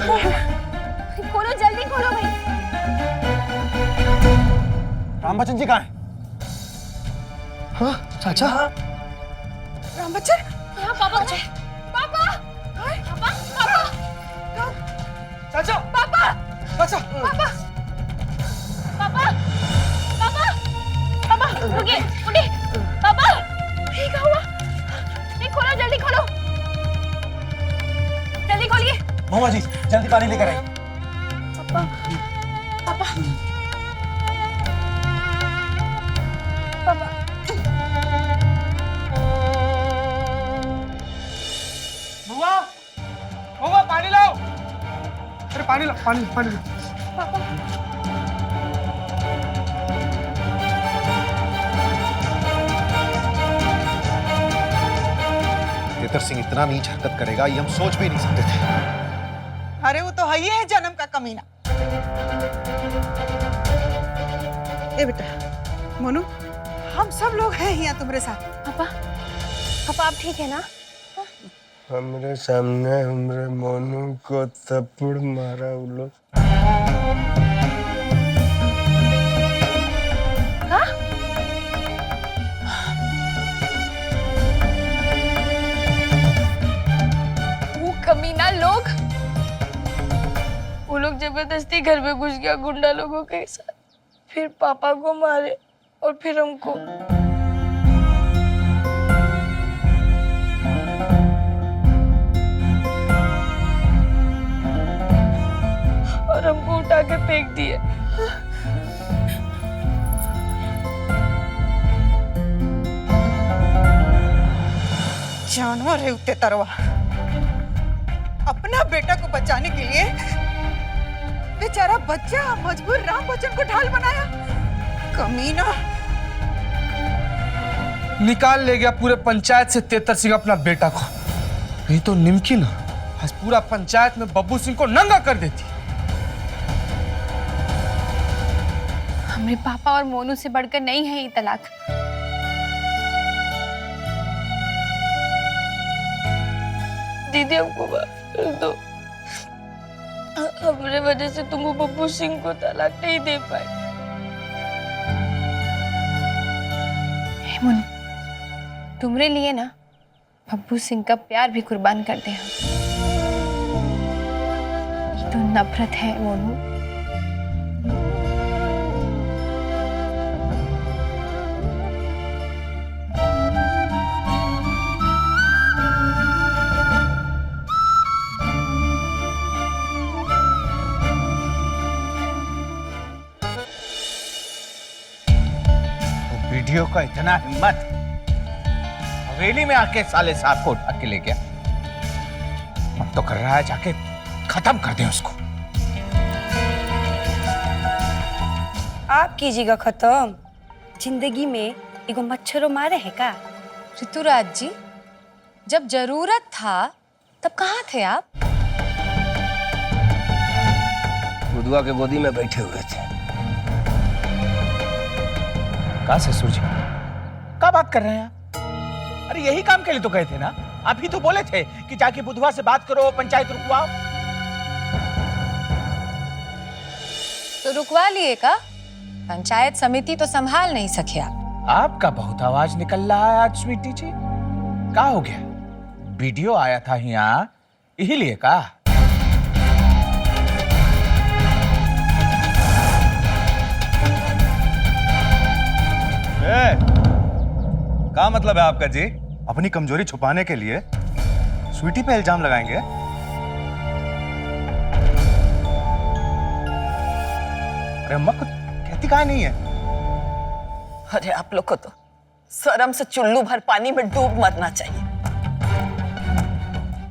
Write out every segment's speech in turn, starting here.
खोलो जल्दी खोलो भाई। राम बच्चन जी कहाँ हैं? हाँ चाचा। राम बच्चन। हाँ पापा। पापा पापा पापा चाचा पापा चाचा पापा पापा पापा पापा रुकिए उठिए पापा ये क्या हुआ? नहीं खोलो जल्दी खोलो जल्दी खोलिए। मामा जी जल्दी पानी लेकर आइए। पापा पापा पापा बुआ बुआ पानी लाओ। अरे पानी लाओ पानी पानी लाओ। तेतर सिंह इतना नीच हरकत करेगा ये हम सोच भी नहीं सकते थे। अरे वो तो है ही है जन्म का कमीना। ए बेटा मोनू, हम सब लोग हैं यहाँ तुम्हारे साथ। पापा पापा आप ठीक है ना? हमरे सामने हमरे मोनू को थप्पड़ मारा वो लोग। हाँ? वो कमीना लोग, वो लोग जबरदस्ती घर में घुस गया गुंडा लोगों के साथ, फिर पापा को मारे और फिर हमको। और हमको उठा के फेंक दिए। जानवर है उठते तरवा। अपना बेटा को बचाने के लिए बेचारा बच्चा मजबूर राम बच्चन को ढाल बनाया। कमीना निकाल ले गया पूरे पंचायत से तेतर सिंह अपना बेटा को। नहीं तो निमकी ना आज पूरा पंचायत में बब्बू सिंह को नंगा कर देती। हमारे पापा और मोनू से बढ़कर नहीं है ये तलाक। दीदी हमको माफ कर दो। हमारे वजह से तुम बब्बू सिंह को तलाक नहीं दे पाए। मोनू तुम्हारे लिए ना बब्बू सिंह का प्यार भी कुर्बान कर दे हम। ये तो नफरत है मोनू। वीडियो का इतना हिम्मत, हवेली में आके साले साहब को उठा के ले गया। मन तो कर रहा है जाके खत्म कर दे उसको। आप कीजिएगा खत्म। जिंदगी में एगो मच्छरों मारे है का? ऋतुराज जी, जब जरूरत था तब कहाँ थे आप? बुधवा के गोदी में बैठे हुए थे। कहा ससुर जी क्या बात कर रहे हैं आप? अरे यही काम के लिए तो गए थे ना। आप ही तो बोले थे कि जाके बुधवा से बात करो, पंचायत रुकवाओ। तो रुकवा लिए का? पंचायत समिति तो संभाल नहीं सके आप। आपका बहुत आवाज निकल रहा है आज स्वीटी जी। क्या हो गया? वीडियो आया था यहाँ यही लिए का? क्या मतलब है आपका जी? अपनी कमजोरी छुपाने के लिए स्वीटी पे इल्जाम लगाएंगे? अरे अम्मा कुछ कहती काहे नहीं है? अरे आप लोग को तो शर्म से चुल्लू भर पानी में डूब मरना चाहिए।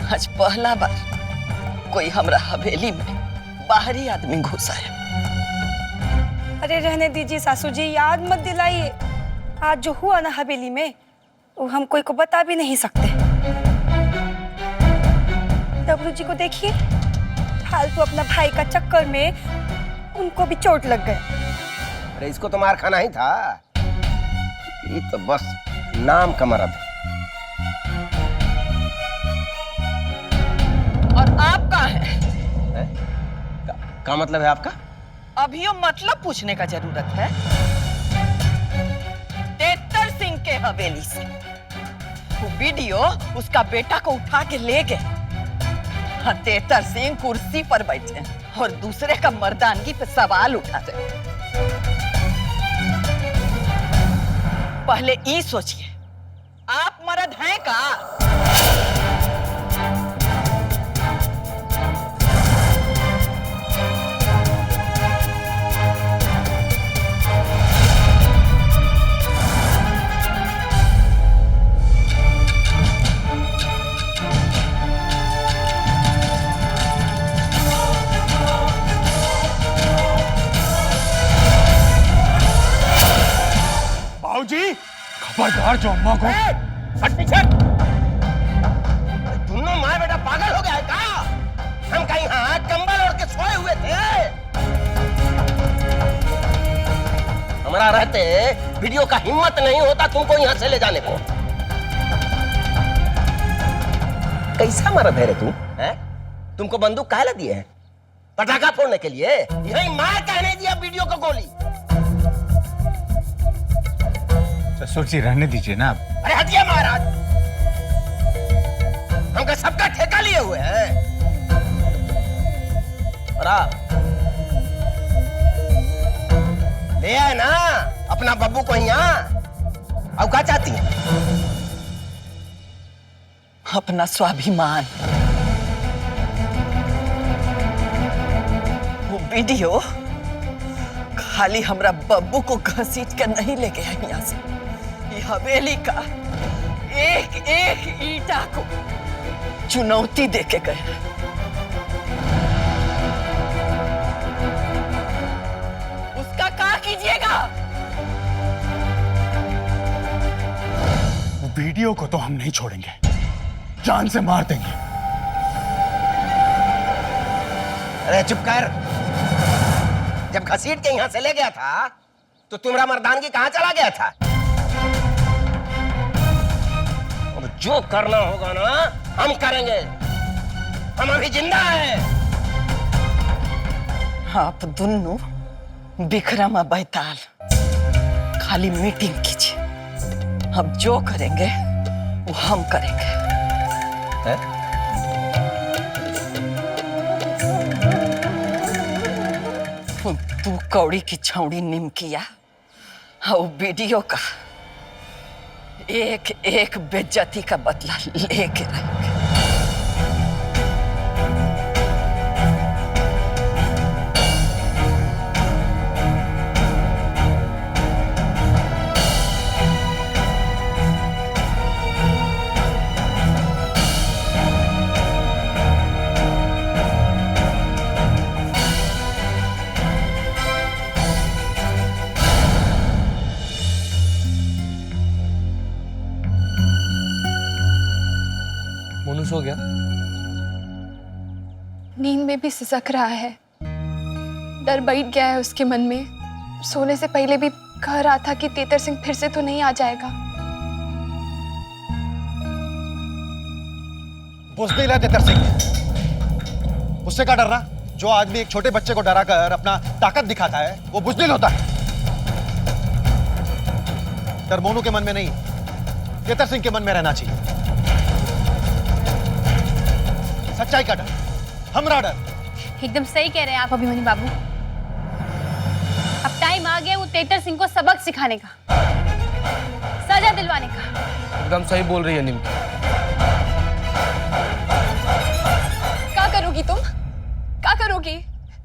आज पहला बार कोई हमरा हवेली में बाहरी आदमी घुसा है। अरे रहने दीजिए सासू जी, याद मत दिलाइए। आज जो हुआ ना हवेली में वो हम कोई को बता भी नहीं सकते। डब्लू जी को देखिए, फालतू अपना भाई का चक्कर में उनको भी चोट लग गए। अरे इसको तो मार खाना ही था। ये तो बस नाम का मर्द है। और आप कहाँ हैं? क्या मतलब है आपका? अभी मतलब पूछने का जरूरत है? तेतर सिंह के हवेली से वो वीडियो उसका बेटा को उठा के ले गए। हाँ, तेतर सिंह कुर्सी पर बैठे और दूसरे का मर्दानगी पे सवाल उठाते। पहले ये सोचिए, आप मर्द हैं का? बाबूजी, खबरदार जो अम्मा को। हट पीछे। दोनों माँ बेटा पागल हो गया है का? हम कहीं यहाँ कंबल ओढ़ के सोए हुए थे। हमारा रहते वीडियो का हिम्मत नहीं होता तुमको यहाँ से ले जाने को। कैसा मर्द है रे तू? है? तुमको बंदूक काहे ला दिए हैं? पटाखा फोड़ने के लिए? यही माँ कहने दिया वीडियो को गोली। ससुर जी रहने दीजिए ना आप। अरे हटिए महाराज, हमका सबका ठेका लिए हुए हैं। और आप ले आए ना अपना बब्बू को यहाँ। अब क्या चाहती है? अपना स्वाभिमान। वो वीडियो खाली हमरा बब्बू को घसीट कर नहीं ले गया यहाँ से, ये हवेली का एक एक ईंटा को चुनौती दे के गया। उसका क्या कीजिएगा? वीडियो को तो हम नहीं छोड़ेंगे, जान से मार देंगे। अरे चुप कर। जब घसीट के यहाँ से ले गया था तो तुम्हारा मर्दानगी कहाँ चला गया था? अब जो करना होगा ना हम करेंगे। हम अभी जिंदा हैं। आप दोनों विक्रम और बैताल खाली मीटिंग कीजिए। अब जो करेंगे वो हम करेंगे। है? तू कौड़ी की छौड़ी निमकिया और वीडियो का एक एक बेइज्जती का बदला लेके रहेंगे। मोनू सो गया? नींद में भी सिसक रहा है, डर बैठ गया है उसके मन में। सोने से पहले भी कह रहा था कि तेतर सिंह फिर से तो नहीं आ जाएगा। बुज़दिल है तेतर सिंह। उससे क्या डरना? जो आदमी एक छोटे बच्चे को डराकर अपना ताकत दिखाता है वो बुज़दिल होता है। डर मोनू के मन में नहीं, तेतर सिंह के मन में रहना चाहिए। सच्चाई का डर, हमरा डर। एकदम सही कह रहे हैं आप अभिमन्यु बाबू। अब टाइम आ गया वो तेतर सिंह को सबक सिखाने का, सजा दिलवाने का। एकदम सही बोल रही है निमकी। क्या करोगी तुम? क्या करोगी?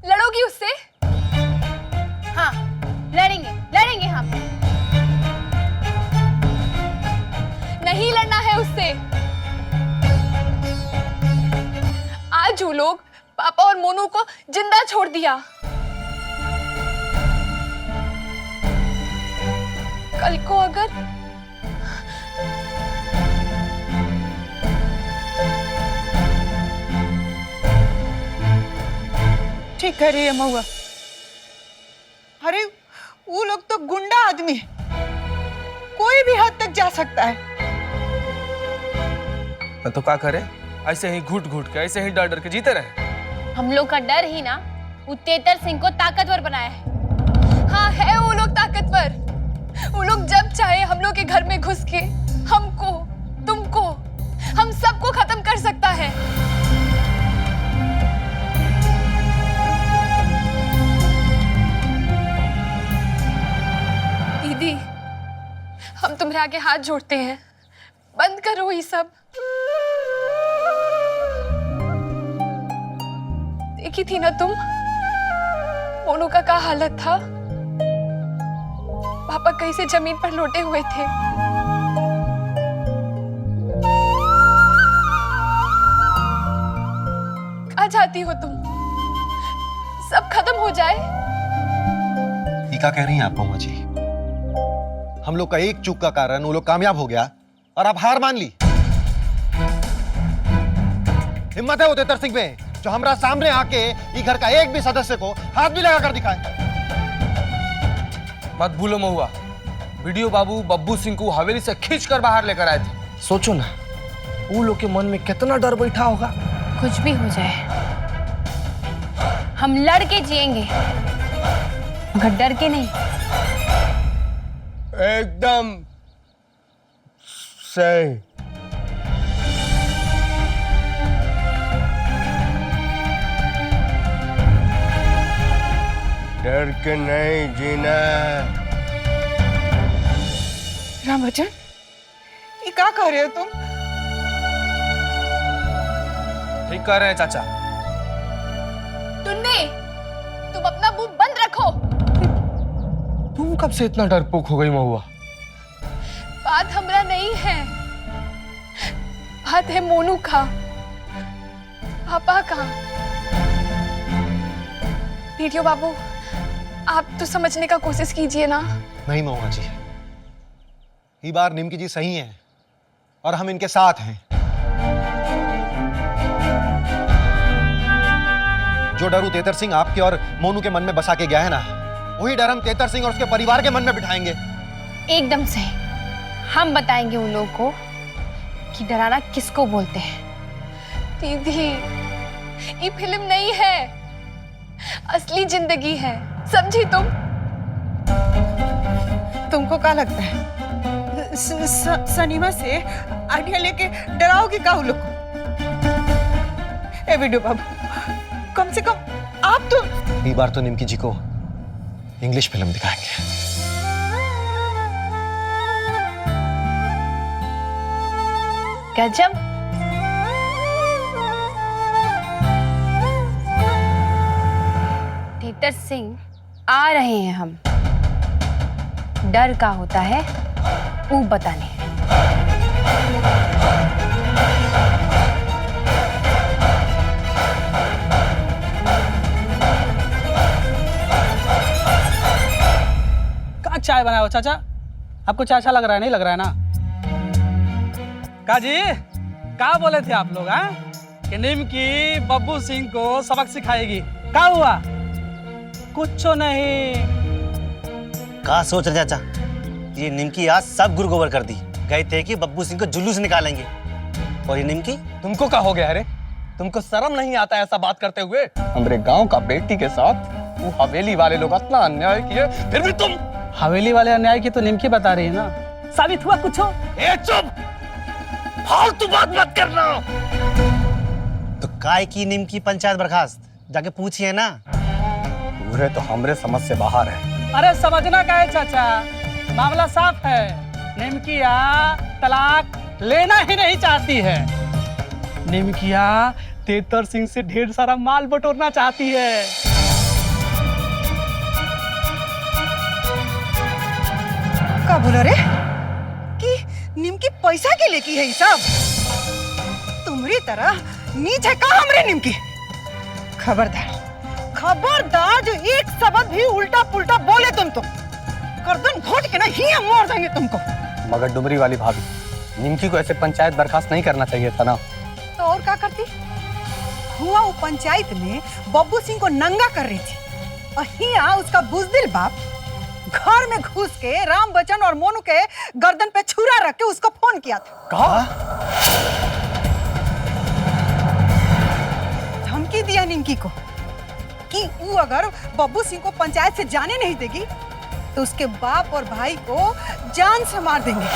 लड़ोगी उससे? हाँ, लड़ेंगे लड़ेंगे हम। नहीं लड़ना है उससे। आज वो लोग पापा और मोनू को जिंदा छोड़ दिया। कल को अगर ठीक कह रही है महुआ। अरे वो लोग तो गुंडा आदमी है, कोई भी हद तक जा सकता है। तो क्या करे? ऐसे ही घुट घुट के, ऐसे ही डर डर के जीते रहे। हम लोग का डर ही ना वो तेतर सिंह को ताकतवर बनाया है। हाँ है वो लोग ताकतवर। वो लोग जब चाहे हम लोग के घर में घुस के हमको, तुमको, हम सबको खत्म कर सकता है। दीदी, हम तुम्हारे आगे हाथ जोड़ते हैं, बंद करो ये सब। देखी थी ना तुम मोनू का क्या हालत था। पापा कैसे जमीन पर लोटे हुए थे। कहाँ जाती हो तुम? सब खत्म हो जाए। ये क्या कह रही हैं आप महुआ जी? हम लोग का एक चूक का कारण वो लोग कामयाब हो गया और आप हार मान ली। हिम्मत है वो तेतर सिंह में जो हमारा सामने आके ये घर का एक भी सदस्य को हाथ भी लगा कर दिखाए। मत भूलो महुआ, वीडियो बाबू बब्बू सिंह को हवेली से खींच कर बाहर लेकर आए थे। सोचो ना, वो लोग के मन में कितना डर बैठा होगा। कुछ भी हो जाए, हम लड़ के जिएंगे, मगर डर के नहीं। एकदम सही। डर के नहीं जीना। राम बच्चन, ये क्या कह रहे हो तुम? ठीक कह रहे हैं चाचा। टुन्नी, तुम अपना मुंह बंद रखो। तुम कब से इतना डरपोक हो गई महुआ? बात हमरा नहीं है, बात है मोनू का, पापा का। वीडियो बाबू, आप तो समझने का कोशिश कीजिए ना। नहीं महुआ जी, ये बार निमकी जी सही हैं और हम इनके साथ हैं। जो डर तेतर सिंह आपके और मोनू के मन में बसा के गया है ना, वही डर हम तेतर सिंह और उसके परिवार के मन में बिठाएंगे। एकदम से हम बताएंगे उन लोगों को कि डराना किसको बोलते हैं। दीदी, ये फिल्म नहीं है, असली जिंदगी है, समझी तुम? तुमको क्या लगता है सनीमा से आइडिया लेके डराओगे क्या उन लोग को? ए वीडियो बाबू, कम से कम आप तो ये बार तो निमकी जी को इंग्लिश फिल्म दिखाएंगे। गजब। तेतर सिंह, आ रहे हैं हम। डर का होता है वो बताने। कहाँ चाय बनाया हो चाचा? आपको चाय अच्छा लग रहा है? नहीं लग रहा है ना? काजी, क्या बोले थे आप लोग? कि निमकी बब्बू सिंह को सबक सिखाएगी। क्या हुआ? कुछ नहीं। कहा सोच रहे चाचा, ये निमकी आज सब गुरु गोबर कर दी। गए थे कि बब्बू सिंह को जुलूस निकालेंगे, और ये निमकी तुमको क्या हो गया? अरे तुमको शर्म नहीं आता ऐसा बात करते हुए? हमारे गांव का बेटी के साथ वो हवेली वाले लोग इतना अन्याय किए, फिर भी तुम हवेली वाले अन्याय की तो निमकी बता रही है ना। साबित हुआ कुछ हो? चुप, फालतू बात मत करना। तो काय की निमकी पंचायत बर्खास्त जाके पूछिए ना। पूरे तो हमरे समझ से बाहर है। अरे समझना क्या है चाचा, मामला साफ है। निमकिया तलाक लेना ही नहीं चाहती है। निमकिया तेतर सिंह से ढेर सारा माल बटोरना चाहती है। क्या बोला रे? कि निमकी पैसा के लिए की है ये सब? तुम्हारी तरह नीच है का हमरे निमकी? खबरदार, खबरदार, जो एक शब्द भी उल्टा पुल्टा बोले तुम तो गर्दन घोट के ना ही हम मार देंगे तुमको। मगर डुमरी वाली भाभी, निमकी को ऐसे पंचायत बर्खास्त नहीं करना चाहिए था ना। तो और क्या करती? हुआ वो पंचायत में बब्बू सिंह को नंगा कर रही थी और हिया उसका बुजदिल बाप घर में घुस के राम बच्चन और मोनू के गर्दन पे छुरा रख के उसको फोन किया था। कहा? धमकी दिया निमकी को कि वो अगर बब्बू सिंह को पंचायत से जाने नहीं देगी तो उसके बाप और भाई को जान से मार देंगे।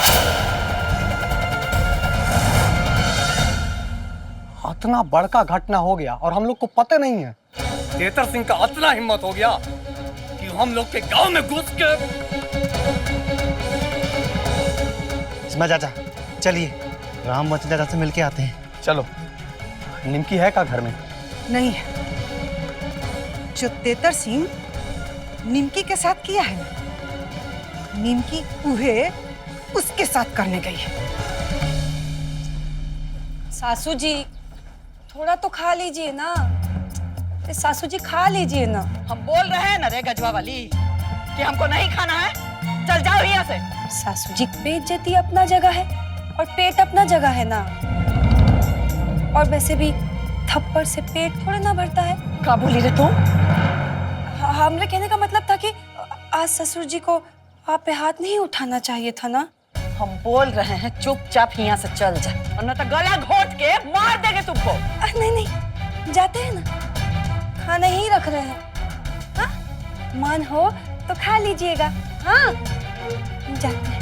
इतना बड़का घटना हो गया और हम लोग को पता नहीं है। तेतर सिंह का इतना हिम्मत हो गया कि हम लोग के गांव में घुस के। इसमें चाचा चलिए राम वचन चाचा से मिलके आते हैं। चलो। निमकी है का घर में? नहीं है। जो तेतर सिंह निमकी के साथ किया है ना, निमकी उहे उसके साथ करने गई है। सासू जी थोड़ा तो खा लीजिए ना। सासू जी खा लीजिए ना। हम बोल रहे हैं ना रे गजवा वाली कि हमको नहीं खाना है। चल जाओ यहाँ से। सासू जी बेइज्जती अपना जगह है और पेट अपना जगह है ना। और वैसे भी थप्पड़ से पेट थोड़े ना भरता है। का बोली रे तुम? हमने कहने का मतलब था कि आज ससुर जी को आप पे हाथ नहीं उठाना चाहिए था ना। हम बोल रहे हैं चुपचाप यहाँ से चल जा, वरना तो गला घोट के मार देंगे तुमको। नहीं नहीं जाते हैं ना, खाना ही रख रहे हैं। हाँ? मन हो तो खा लीजिएगा। हाँ जाते हैं।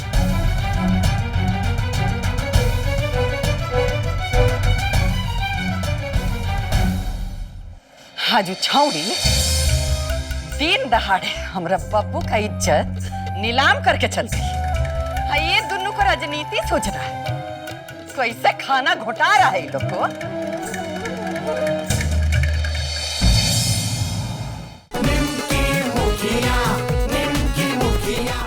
हाजू छाउड़ी दिन दहाड़े हमरा बब्बू का इज्जत नीलाम करके चल गई। हाँ, ये दोनों को राजनीति सोच रहा है, कैसे खाना घोटा रहा है ये लोग को। निमकी मुखिया